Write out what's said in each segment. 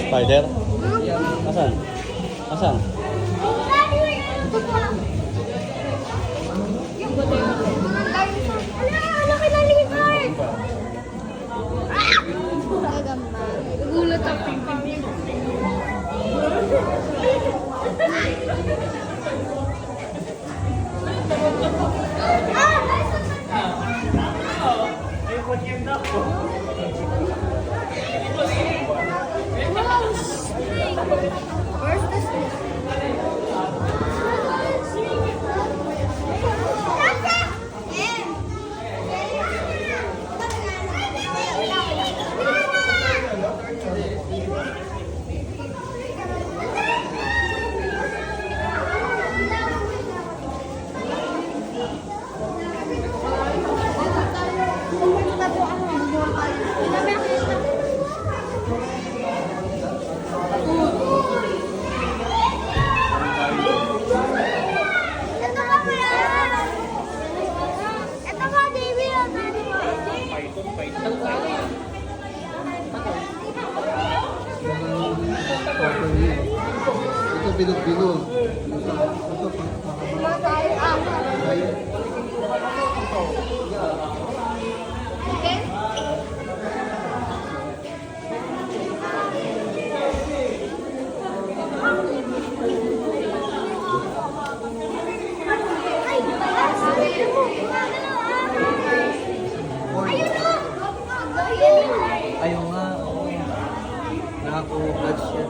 Spider? Asan? Asan? Ito po. Yung dinosaur. Ala, laki na lizard. Gagamba. Gulat ang ping-ping. Wow, snake. Where's the snake? Ito ba yan? Ito ba, David? Ito bilog-bilog. Okay? Ayaw nga, oo. Nakaku-vlog siya.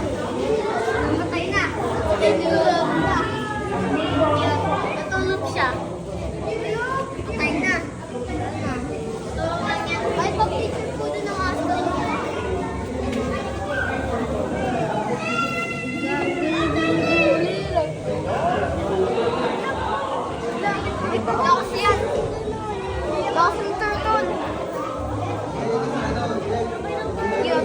Namatay na. Natulog siya. Patay na. Ay, pag-picture ko doon ng aso. Lakas yan. Lakas ng turtle. Yun.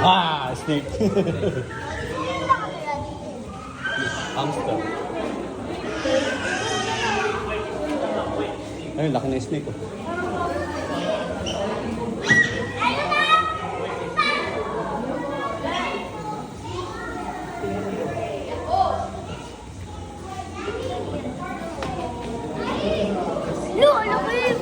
Ah! Snake. Hamster. Ay, laki na yung snake oh. Lo, ano ba yun?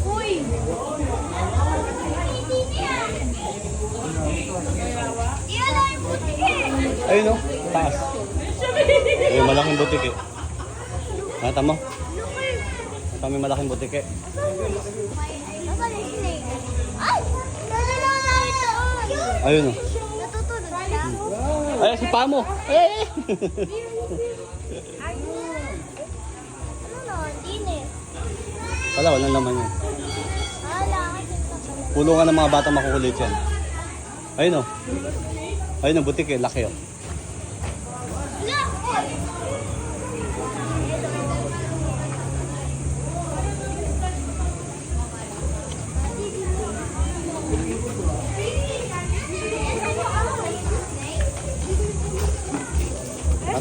Uy! Iyan ang butik eh! Ayun oh, taas. Ayun, malaking butik eh. Nakita mo? Nakita mo yung malaking butik eh. Nasaan yung snake? Ay! Nalala ito! Ayun oh. Natutulog siya? Ay, si Pamo! Eh! Ay! Ano na? Dinis. Wala, walang laman yan. Wala kasi kapal. Pulungan ng mga batang makukulit yan. Ayun oh. Ayun ang butik eh, laki oh.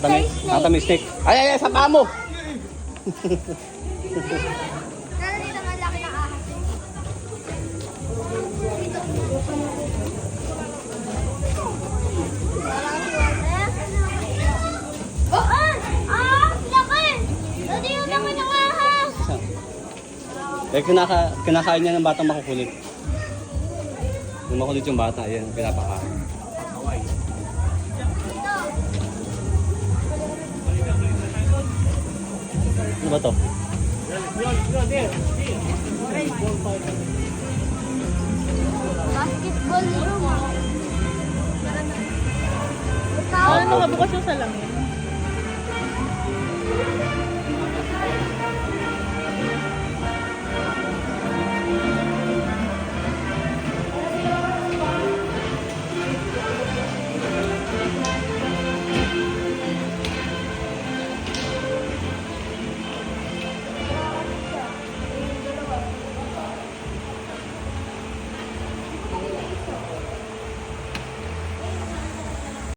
Nakita mo yung snake. Ay, ay, ay, sa Pamo! Pero dito malaki na ahas. Oh, laki! Dati yung laki ng ahas! Eh, kinakain niya ng batang makukulit. Yung makulit yung bata, yan, pinapakain. Ano ba to? Basketball room. Ah, Ano nakabukas yung salamin?